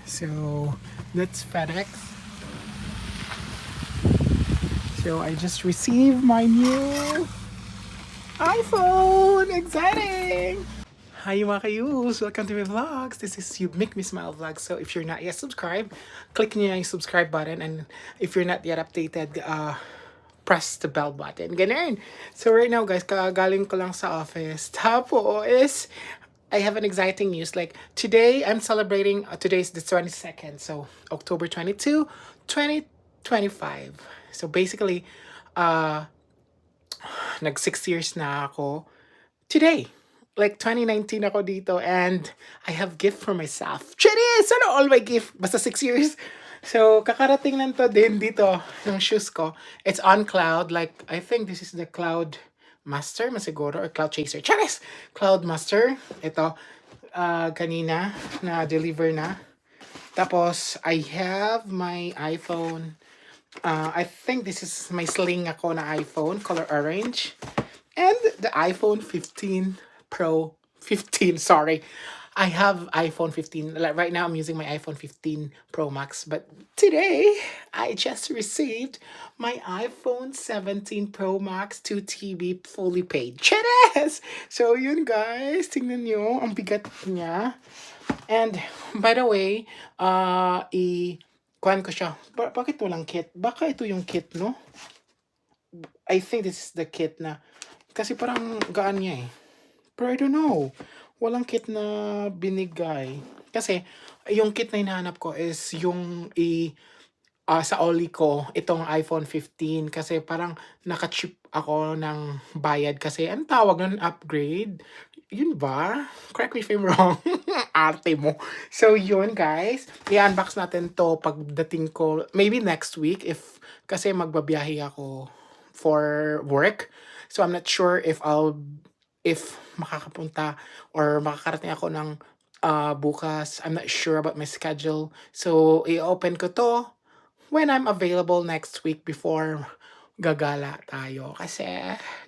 So that's FedEx. So I just received my new iPhone. Exciting! Hi mga kayus! Welcome to my vlogs. This is You Make Me Smile vlog. So if you're not yet subscribed, click nyo yung subscribe button. And if you're not yet updated, press the bell button. Ganun. So right now guys, kagaling ko lang sa office. Tapos, I have an exciting news. Like today, I'm celebrating, today's the 22nd. So October 22, 2025. So basically, nag 6 years na ako today. Like 2019 ako dito and I have gift for myself. Charis! Ano all my gift? Basta 6 years. So, kakarating lang to din dito yung shoes ko. It's on Cloud. Like, I think this is the Cloud Master, masiguro, or Cloud Chaser. Charis! Cloud Master. Ito, kanina, na-deliver na. Tapos, I have my iPhone. I think this is my sling ako na iPhone, color orange. And the iPhone 15 Pro 15, sorry. I have iPhone 15. Like right now I'm using my iPhone 15 Pro Max, but today I just received my iPhone 17 Pro Max 2 TB fully paid. Cheres! So yun guys, tingnan nyo, ang bigat niya. And by the way, kuhan ko siya. Bakit walang kit? Baka ito yung kit, no? I think this is the kit na, kasi parang gaan niya eh. Pero I don't know. Walang kit na binigay. Kasi, yung kit na hinahanap ko is yung sa Oli ko, itong iPhone 15. Kasi parang naka-chip ako ng bayad. Kasi, ang tawag nun, upgrade. Yun ba? Correct me if I'm wrong. Arte mo. So, yun guys. I-unbox natin to pagdating ko. Maybe next week if kasi magbabiyahe ako for work. So, I'm not sure if makakapunta or makakarating ako ng bukas. I'm not sure about my schedule. So, i-open ko to when I'm available next week before gagala tayo. Kasi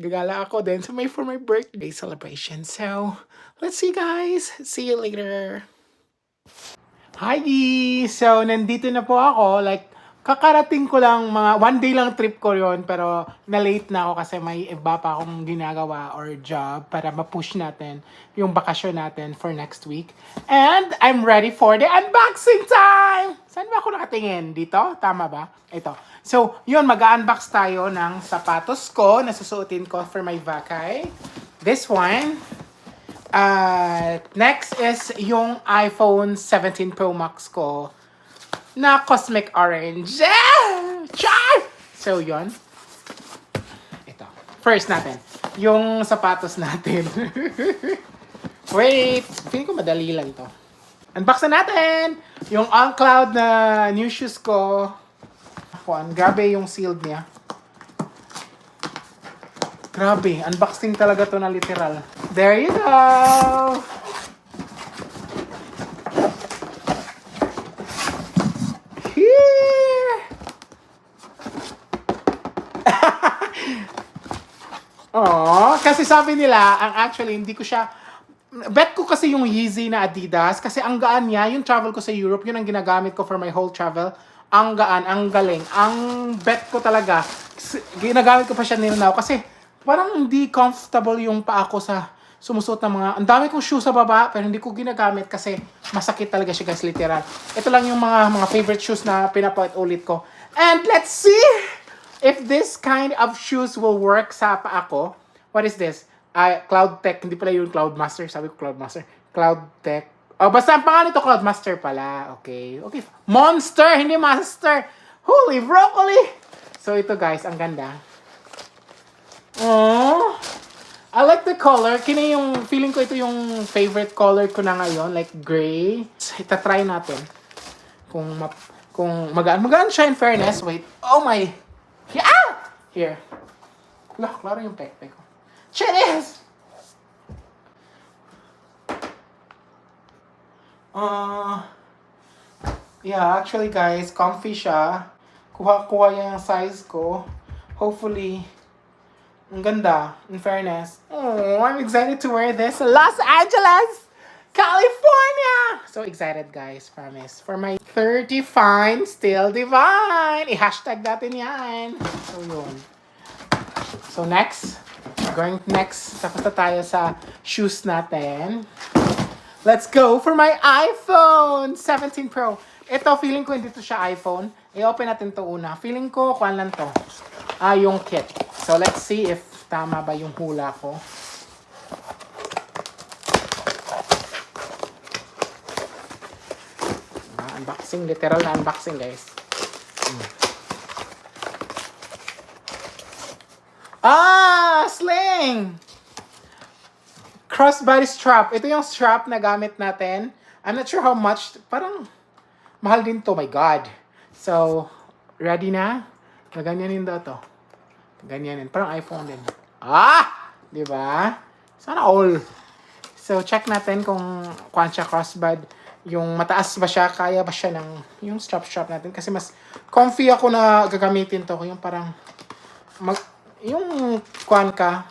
gagala ako din for my birthday celebration. So, let's see guys. See you later. Hi! So, nandito na po ako. Like, kakarating ko lang, mga one day lang trip ko yon pero na-late na ako kasi may iba pa akong ginagawa or job para ma-push natin yung bakasyon natin for next week. And I'm ready for the unboxing time! Saan ba ako nakatingin? Dito? Tama ba? Ito. So, yun, mag-unbox tayo ng sapatos ko na susuotin ko for my vakay. This one. Next is yung iPhone 17 Pro Max ko na cosmic orange. Char! So, yun. Ito. First natin. Yung sapatos natin. Wait. Feeling ko madali lang to. Unbox na natin! Yung On Cloud na new shoes ko. Grabe yung sealed niya. Grabe. Unboxing talaga to na literal. There you go! Oh, kasi sabi nila, actually, hindi ko siya, bet ko kasi yung Yeezy na Adidas, kasi ang gaan niya, yung travel ko sa Europe, yun ang ginagamit ko for my whole travel. Ang gaan, ang galing. Ang bet ko talaga, ginagamit ko pa siya nilinaw, kasi parang hindi comfortable yung paa ko sa sumusuot ng mga, ang dami kong shoes sa baba, pero hindi ko ginagamit kasi masakit talaga siya guys, literal. Ito lang yung mga favorite shoes na pinapawit ulit ko. And let's see if this kind of shoes will work sa paa ko. What is this? Cloud Tech. Hindi pala yung Cloud Master. Sabi ko Cloud Master. Cloud Tech. Oh, basta ang pangalan ito, Cloud Master pala. Okay. Okay. Monster, hindi Master. Holy broccoli! So, ito guys, ang ganda. Oh, I like the color. Feeling ko ito yung favorite color ko na ngayon. Like gray. Itatry natin. Kung magaan siya in fairness. Wait. Oh my. Yeah! Here. Look, klaro yung pekpek ko. Cheers! Yeah, actually guys, comfy siya. Kuha yung size ko. Hopefully, ang ganda, in fairness. Oh, I'm excited to wear this. Los Angeles! California! So excited, guys. Promise. For my 30 fine, still divine. I-hashtag natin yan. So, yun. So, next. Going next. Tapos na tayo sa shoes natin. Let's go for my iPhone 17 Pro. Ito, feeling ko hindi to siya iPhone. I-open natin to una. Feeling ko, kuhan lang to. Yung kit. So, let's see if tama ba yung hula ko. Unboxing, literal na unboxing, guys. Sling! Crossbody strap. Ito yung strap na gamit natin. I'm not sure how much. Parang mahal din to. My God. So, ready na? Gaganyanin daw to. Ganyanin. Parang iPhone din. Diba? Sana all. So, check natin kung kuhan siya crossbody. Yung mataas ba siya, kaya ba siya ng yung strap natin. Kasi mas comfy ako na gagamitin to. Yung parang, yung kuhan ka,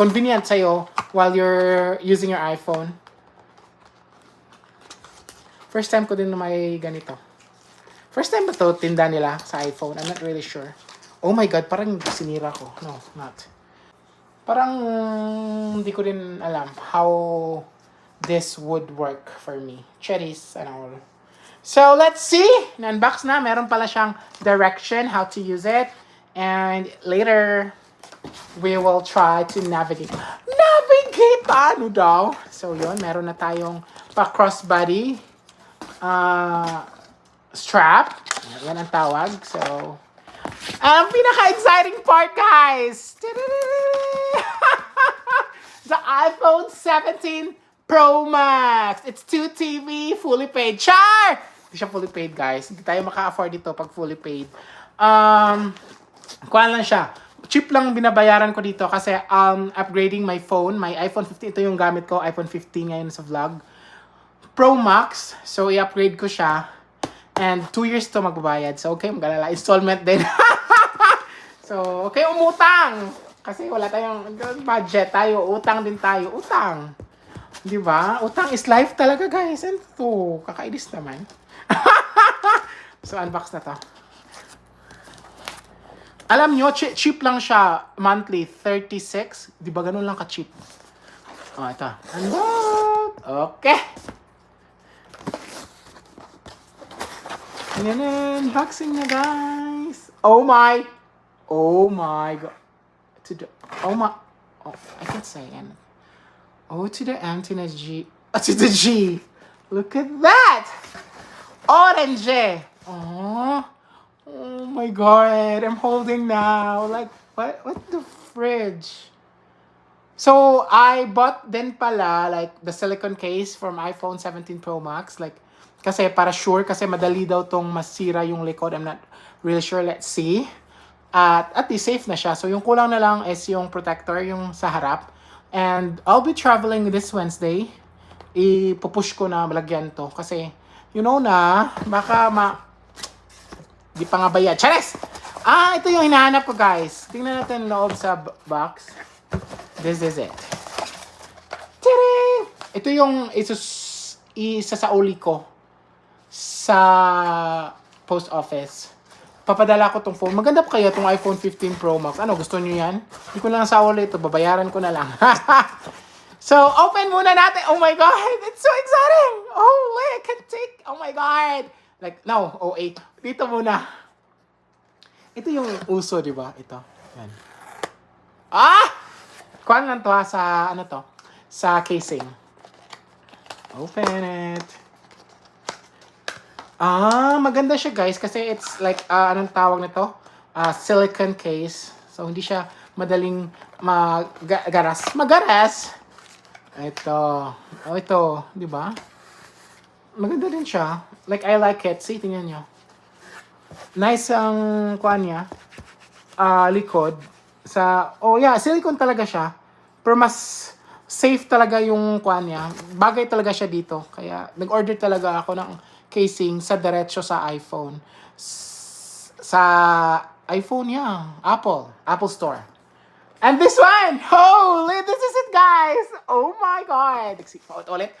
convenient sa'yo while you're using your iPhone. First time ko din na may ganito. First time ba to tinda nila sa iPhone? I'm not really sure. Oh my God, parang sinira ko. No, not. Parang hindi ko rin alam how this would work for me. Cherries and all. So, let's see. Na-unbox na. Meron pala siyang direction how to use it. And later, we will try to navigate. Navigate! Ano daw? So, yun. Meron na tayong pa-crossbody strap. Yan ang tawag. So, ang pinaka-exciting part, guys! The iPhone 17 Pro Max. It's 2 TV, fully paid. Char! Hindi siya fully paid, guys. Hindi tayo maka-afford ito pag fully paid. Kuhaan lang siya. Cheap lang binabayaran ko dito kasi upgrading my phone. My iPhone 15, ito yung gamit ko. iPhone 15 ngayon sa vlog. Pro Max. So, i-upgrade ko siya. And 2 years to magbabayad. So, okay, magalala. Installment din. So, okay, umutang. Kasi wala tayong budget. Utang din tayo. Utang. Di ba? Utang is life talaga, guys. And to, kakainis naman. So, unbox na to. Alam nyo, cheap lang siya. Monthly, 36. Di ba ganun lang ka-cheap? Ito. Unbox! Okay. Yan, unboxing na, guys. Oh my God. I can't say it. O to the M to the G. To the G. Look at that! Orange! Oh my God. I'm holding now. Like, what the fridge? So, I bought din pala, like, the silicone case from iPhone 17 Pro Max. Like, kasi para sure, kasi madali daw tong masira yung likod. I'm not really sure. Let's see. At least safe na siya. So, yung kulang na lang is yung protector, yung sa harap. And I'll be traveling this Wednesday. Ipupush ko na malagyan to. Kasi, you know na, baka di pa nga bayad. Chares! Ito yung hinahanap ko, guys. Tingnan natin loob sa box. This is it. Tere! Ito yung isasauli ko sa post office. Papadala ko tong phone. Maganda pa kaya tong iPhone 15 Pro Max. Ano, gusto niyo yan? Hindi ko lang sauli ito. Babayaran ko na lang. So, open muna natin. Oh my God! It's so exciting! Holy, I can take... Oh my God! Like, no, 08. Dito muna. Ito yung uso, di ba? Ito. Yan. Kuhan lang to sa, ano to? Sa casing. Open it. Maganda siya, guys, kasi it's like, anong tawag nito? Silicone case. So, hindi siya madaling magaras. Ito. Ito, di ba? Maganda din siya. Like, I like it. See, tingnan nyo. Nice ang kuha niya. Likod. Silicone talaga siya. Pero mas safe talaga yung kuha niya. Bagay talaga siya dito. Kaya, nag-order talaga ako ng casing sa diretso sa iPhone. Sa iPhone niya. Apple Store. And this one! Holy! This is it, guys! Oh my God! Ulit.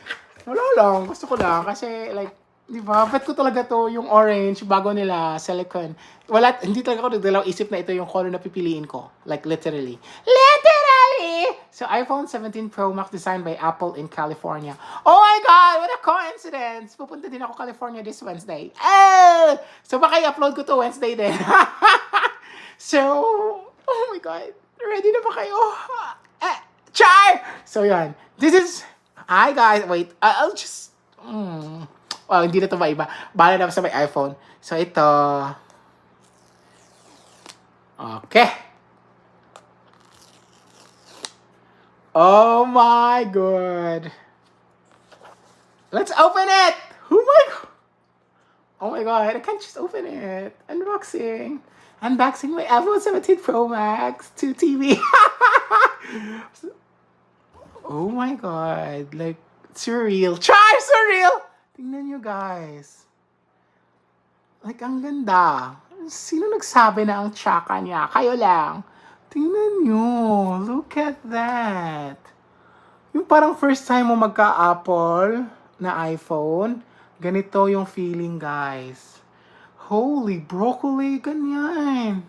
Wala lang. Gusto ko lang. Kasi, like, di ba? Bet ko talaga to yung orange, bago nila, silicone. Wala, hindi talaga ako nagdalawang isip na ito yung color na pipiliin ko. Like, literally. Literally! So, iPhone 17 Pro Max designed by Apple in California. Oh my God! What a coincidence! Pupunta din ako California this Wednesday. So, baka i-upload ko to Wednesday din. So, oh my God. Ready na ba kayo? Char! So, yan. This is... Hi, guys. Wait. I'll just... Well, hindi na ito maiba. Bahala na sa may iPhone. So, ito. Okay. Oh my God. Let's open it! Oh my God. Oh my God. I can't just open it. Unboxing. Unboxing my iPhone 17 Pro Max to TV. Oh my God. Like, surreal. Char! Surreal! Tingnan nyo, guys. Like, ang ganda. Sino nagsabi na ang tsaka niya? Kayo lang. Tingnan nyo. Look at that. Yung parang first time mo magka-Apple na iPhone, ganito yung feeling, guys. Holy broccoli, ganyan.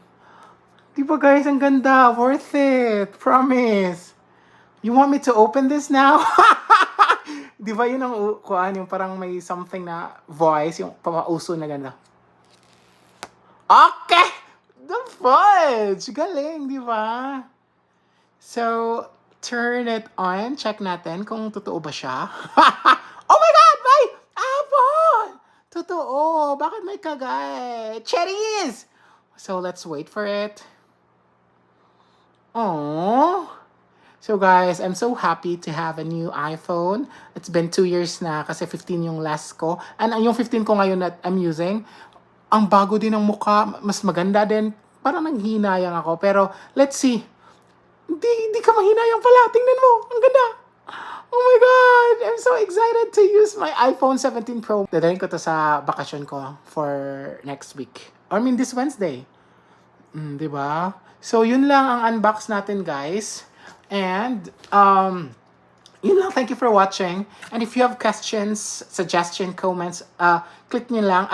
Di ba, guys? Ang ganda. Worth it. Promise. You want me to open this now? Di ba yun ang kuan, yung parang may something na voice, yung pamauso na ganda. Okay! The fudge! Galing, di ba? So, turn it on. Check natin kung totoo ba siya. Oh my God! May apple! Totoo! Bakit may kagay? Cherries! So, let's wait for it. Aww! So guys, I'm so happy to have a new iPhone. It's been 2 years na kasi 15 yung last ko. And yung 15 ko ngayon that I'm using, ang bago din ng mukha, mas maganda din. Parang nanghinayang ako. Pero let's see. Hindi ka mahinayang pala. Tingnan mo. Ang ganda. Oh my God. I'm so excited to use my iPhone 17 Pro. Dadalhin ko to sa bakasyon ko for next week. I mean, this Wednesday. Diba? So, yun lang ang unbox natin, guys. And, yun lang. Thank you for watching. And if you have questions, suggestion, comments, click nyo lang,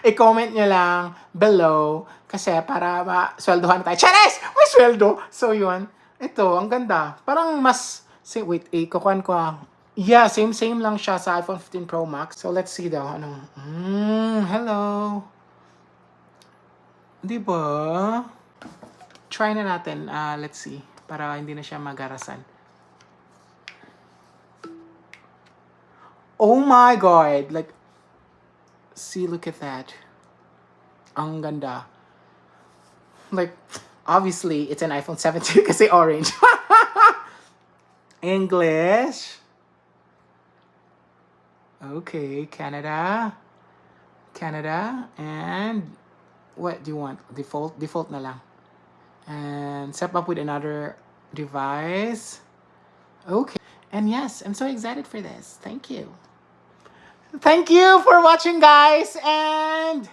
i-comment nyo lang below. Kasi para masweldohan tayo. Charis! May sweldo! So, yun. Ito, ang ganda. Parang mas, wait, kukuhan ko. Yeah, same lang siya sa iPhone 15 Pro Max. So, let's see daw. Hello. Diba? Try na natin. Let's see. Para hindi na siya magarasan. Oh my God! Like, see, look at that. Ang ganda. Like, obviously, it's an iPhone 17 kasi orange. English. Okay, Canada. And what do you want? Default na lang. And set up with another device. Okay. And yes, I'm so excited for this. Thank you. Thank you for watching, guys. And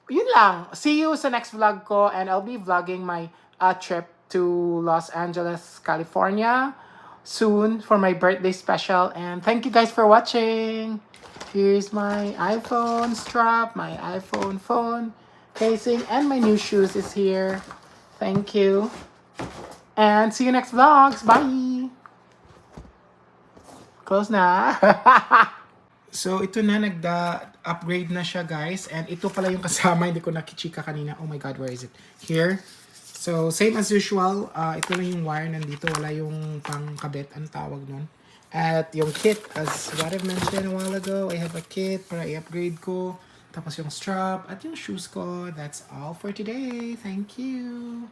yun lang. See you sa next vlog ko. And I'll be vlogging my trip to Los Angeles, California soon for my birthday special. And thank you guys for watching. Here's my iPhone strap, my iPhone phone casing, and my new shoes is here. Thank you. And see you next vlogs. Bye! Close na. So, ito na. Upgrade na siya, guys. And ito pala yung kasama. Hindi ko nakichika kanina. Oh my God, where is it? Here. So, same as usual. Ito lang yung wire nandito. Wala yung pangkabit. Ang tawag nun. At yung kit, as what I've mentioned a while ago, I have a kit para i-upgrade ko. Tapos yung strap at yung shoes ko. That's all for today. Thank you.